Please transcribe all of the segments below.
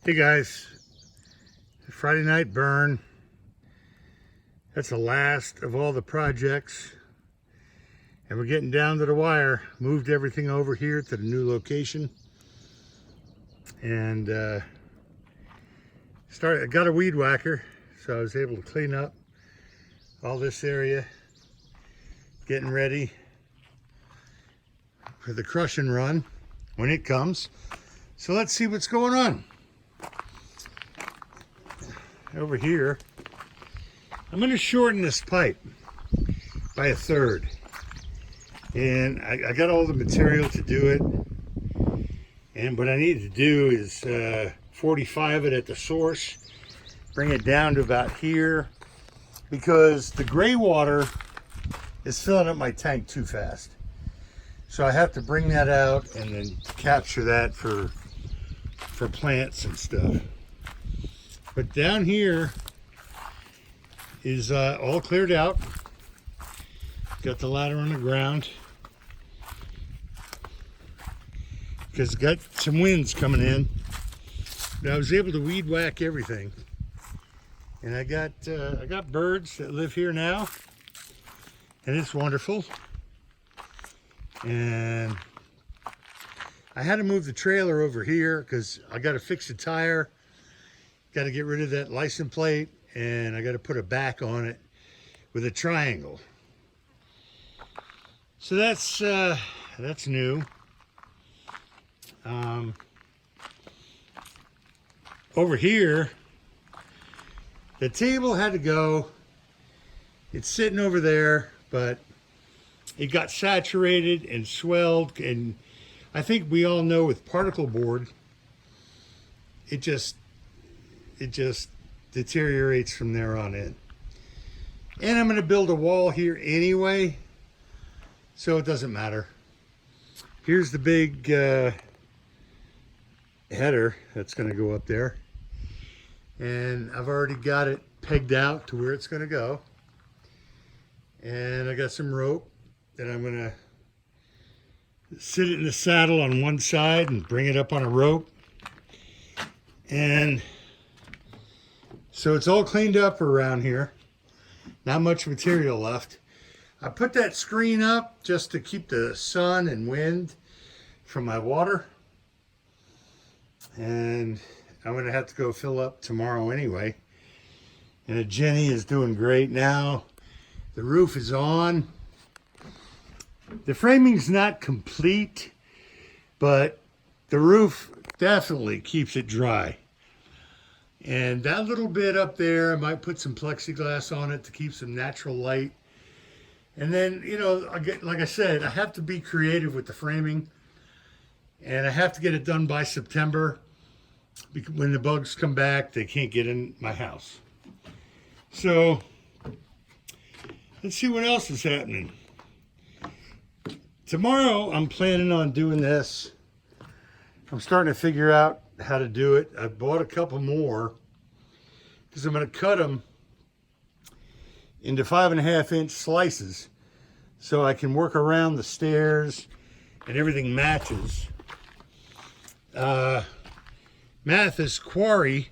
Hey guys, Friday night burn. That's the last of all the projects. And we're getting down to the wire. Moved everything over here to the new location. And I got a weed whacker, so I was able to clean up all this area. Getting ready for the crushing run when it comes. So let's see what's going on. Over here, I'm going to shorten this pipe by 1/3, and I got all the material to do it. And what I need to do is 45 it at the source, bring it down to about here, because the gray water is filling up my tank too fast. So I have to bring that out and then capture that for plants and stuff. But down here is all cleared out. Got the ladder on the ground because got some winds coming in. But I was able to weed whack everything, and I got birds that live here now, and it's wonderful. And I had to move the trailer over here because I got to fix the tire. Got to get rid of that license plate, and I got to put a back on it with a triangle. So that's new. Over here, the table had to go. It's sitting over there, but it got saturated and swelled, and I think we all know with particle board, it just deteriorates from there on in. And I'm going to build a wall here anyway, so it doesn't matter. Here's the big header that's going to go up there, and I've already got it pegged out to where it's going to go. And I got some rope that I'm going to sit it in the saddle on one side and bring it up on a rope. And so it's all cleaned up around here. Not much material left. I put that screen up just to keep the sun and wind from my water. And I'm going to have to go fill up tomorrow anyway. And Jenny is doing great now. The roof is on. The framing's not complete, but the roof definitely keeps it dry. And that little bit up there, I might put some plexiglass on it to keep some natural light. And then, you know, like I said, I have to be creative with the framing. And I have to get it done by September. Because when the bugs come back, they can't get in my house. So, let's see what else is happening. Tomorrow, I'm planning on doing this. I'm starting to figure out how to do it. I bought a couple more because I'm going to cut them into 5.5-inch slices so I can work around the stairs and everything matches. Mathis Quarry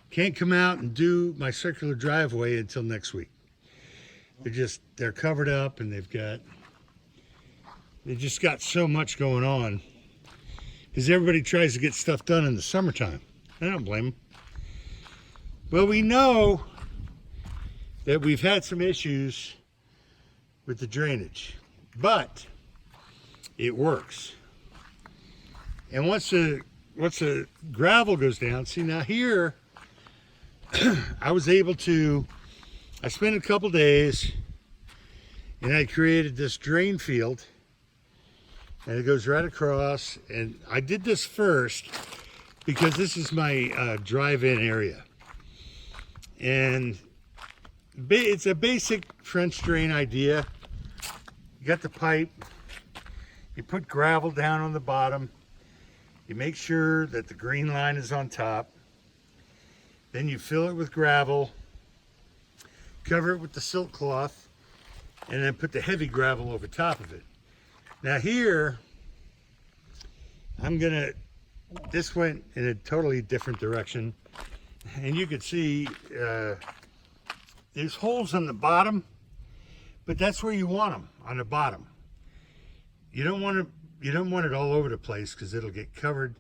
can't come out and do my circular driveway until next week. They're covered up, and they just got so much going on. Because everybody tries to get stuff done in the summertime. I don't blame them. Well, we know that we've had some issues with the drainage, but it works. And once the gravel goes down, see now here, I spent a couple days, and I created this drain field. And it goes right across, and I did this first because this is my drive-in area. And it's a basic French drain idea. You got the pipe, you put gravel down on the bottom, you make sure that the green line is on top, then you fill it with gravel, cover it with the silk cloth, and then put the heavy gravel over top of it. Now here, I'm gonna this went in a totally different direction. And you could see there's holes on the bottom, but that's where you want them, on the bottom. You don't want it all over the place because it'll get covered,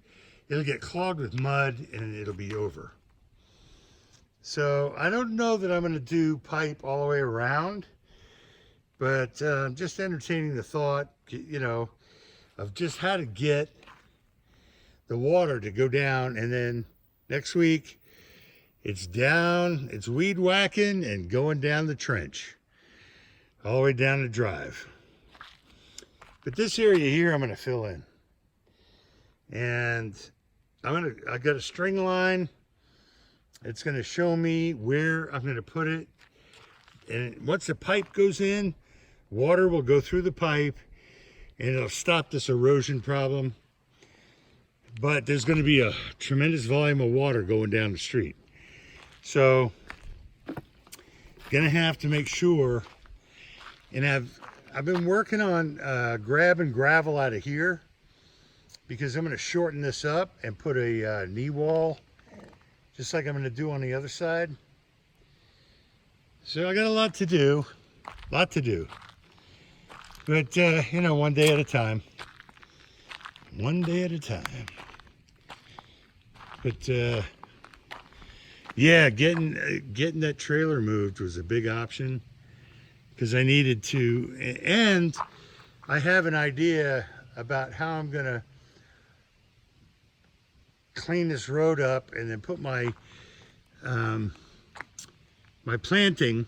it'll get clogged with mud and it'll be over. So I don't know that I'm going to do pipe all the way around, but I'm just entertaining the thought, you know, of just how to get the water to go down, and then next week it's down, it's weed whacking and going down the trench all the way down the drive. But this area here I'm going to fill in, and I got a string line. It's going to show me where I'm going to put it, and once the pipe goes in, water will go through the pipe and it'll stop this erosion problem. But there's going to be a tremendous volume of water going down the street, so gonna have to make sure. And I've been working on grabbing gravel out of here, because I'm going to shorten this up and put a knee wall, just like I'm going to do on the other side. So I got a lot to do, but you know, one day at a time. One day at a time. But yeah, getting that trailer moved was a big option, because I needed to, and I have an idea about how I'm gonna clean this road up and then put my my planting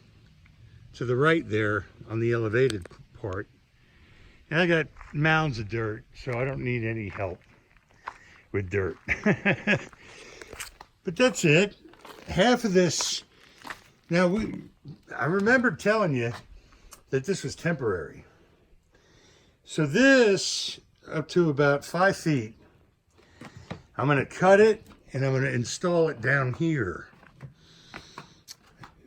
to the right there on the elevated part. And I got mounds of dirt, so I don't need any help with dirt. But that's it. Half of this. Now, I remember telling you that this was temporary. So this, up to about 5 feet, I'm going to cut it and I'm going to install it down here.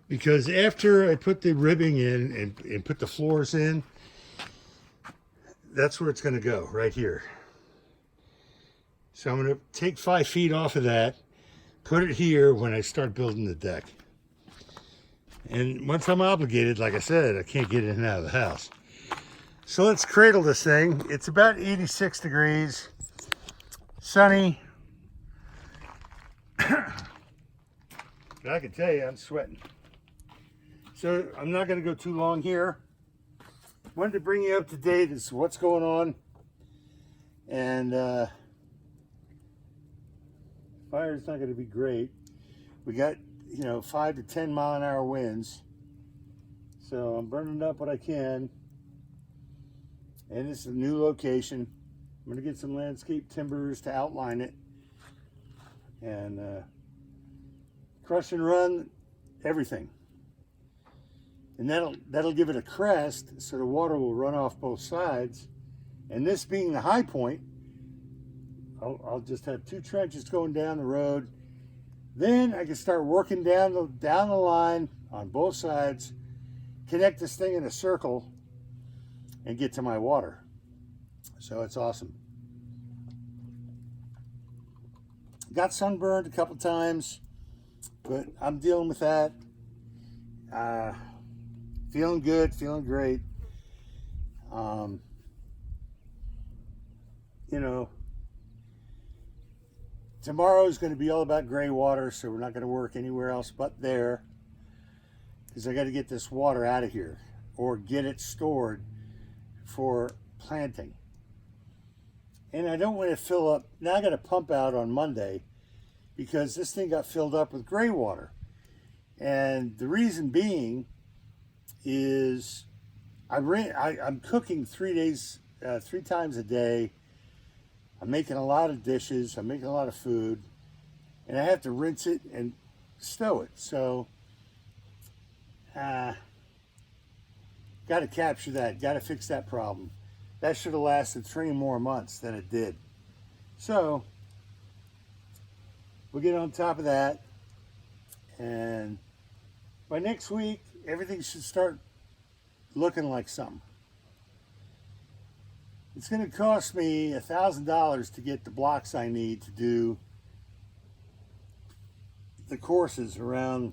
Because after I put the ribbing in and put the floors in, that's where it's going to go, right here. So I'm going to take 5 feet off of that, put it here when I start building the deck. And once I'm obligated, like I said, I can't get in and out of the house. So let's cradle this thing. It's about 86 degrees, sunny. But I can tell you, I'm sweating. So I'm not going to go too long here. Wanted to bring you up to date as to what's going on. And fire's not going to be great. We got, you know, 5 to 10 mile an hour winds. So I'm burning up what I can. And this is a new location. I'm going to get some landscape timbers to outline it. And crush and run everything. And that'll give it a crest, so the water will run off both sides. And this being the high point, I'll just have 2 trenches going down the road. Then I can start working down the line on both sides, connect this thing in a circle, and get to my water. So it's awesome. Got sunburned a couple times, but I'm dealing with that. Feeling good, feeling great. You know, tomorrow is going to be all about gray water, so we're not going to work anywhere else but there, because I got to get this water out of here or get it stored for planting. And I don't want to fill up. Now I got to pump out on Monday because this thing got filled up with gray water. And the reason being is I'm cooking 3 times a day. I'm making a lot of dishes. I'm making a lot of food. And I have to rinse it and stow it. So, got to capture that. Got to fix that problem. That should have lasted 3 more months than it did. So, we'll get on top of that. And by next week, everything should start looking like something. It's going to cost me $1,000 to get the blocks I need to do the courses around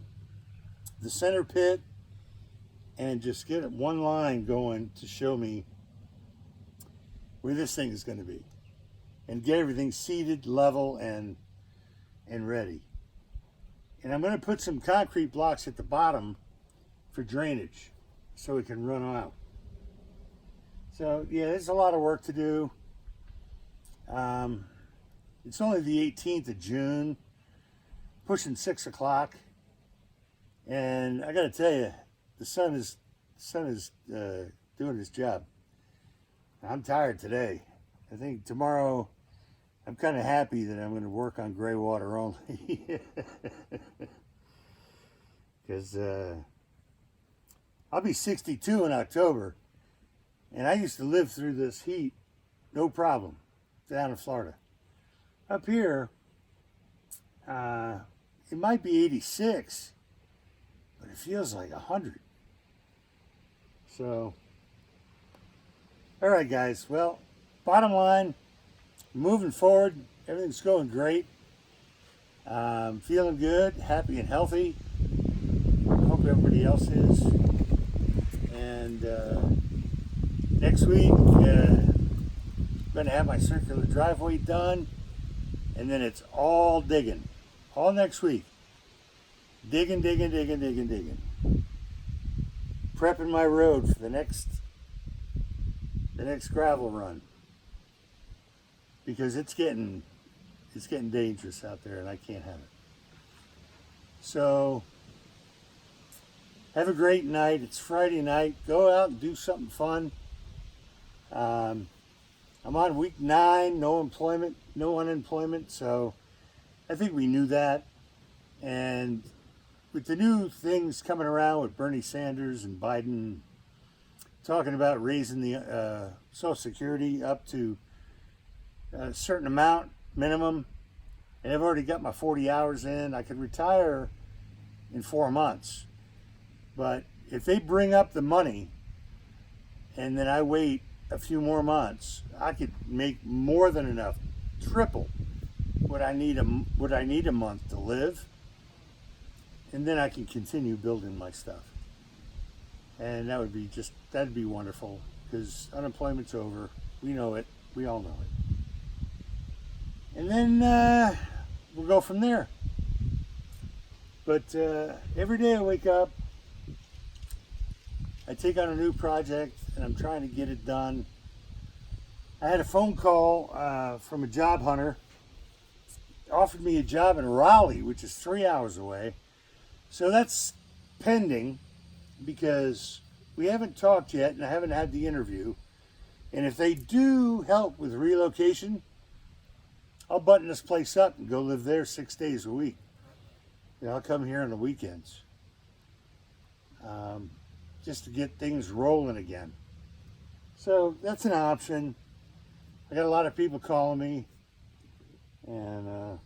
the center pit and just get one line going to show me where this thing is going to be and get everything seated, level, and ready. And I'm going to put some concrete blocks at the bottom for drainage so it can run out. So yeah, there's a lot of work to do. It's only the 18th of June, pushing 6 o'clock, and I got to tell you, the sun is doing his job. I'm tired today. I think tomorrow, I'm kind of happy that I'm going to work on gray water only, because I'll be 62 in October, and I used to live through this heat, no problem, down in Florida. Up here, it might be 86, but it feels like 100. So, all right, guys. Well, bottom line, moving forward, everything's going great. Feeling good, happy and healthy. I hope everybody else is. And next week, I'm going to have my circular driveway done, and then it's all digging. All next week. Digging. Prepping my road for the next gravel run, because it's getting dangerous out there and I can't have it. So have a great night. It's Friday night. Go out and do something fun. I'm on week 9, no unemployment, so I think we knew that. And with the new things coming around with Bernie Sanders and Biden talking about raising the Social Security up to a certain amount minimum, and I've already got my 40 hours in, I could retire in 4 months. But if they bring up the money and then I wait a few more months, I could make more than enough, triple what I need a month to live. And then I can continue building my stuff. And that'd be wonderful, because unemployment's over. We know it. We all know it. And then we'll go from there. But every day I wake up, I take on a new project, and I'm trying to get it done. I had a phone call from a job hunter. Offered me a job in Raleigh, which is 3 hours away. So that's pending, because we haven't talked yet and I haven't had the interview. And if they do help with relocation, I'll button this place up and go live there 6 days a week. And I'll come here on the weekends, just to get things rolling again. So that's an option. I got a lot of people calling me. And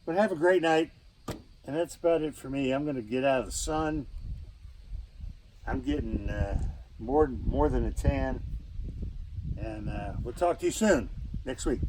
but have a great night. And that's about it for me. I'm going to get out of the sun. I'm getting more than a tan. And we'll talk to you soon next week.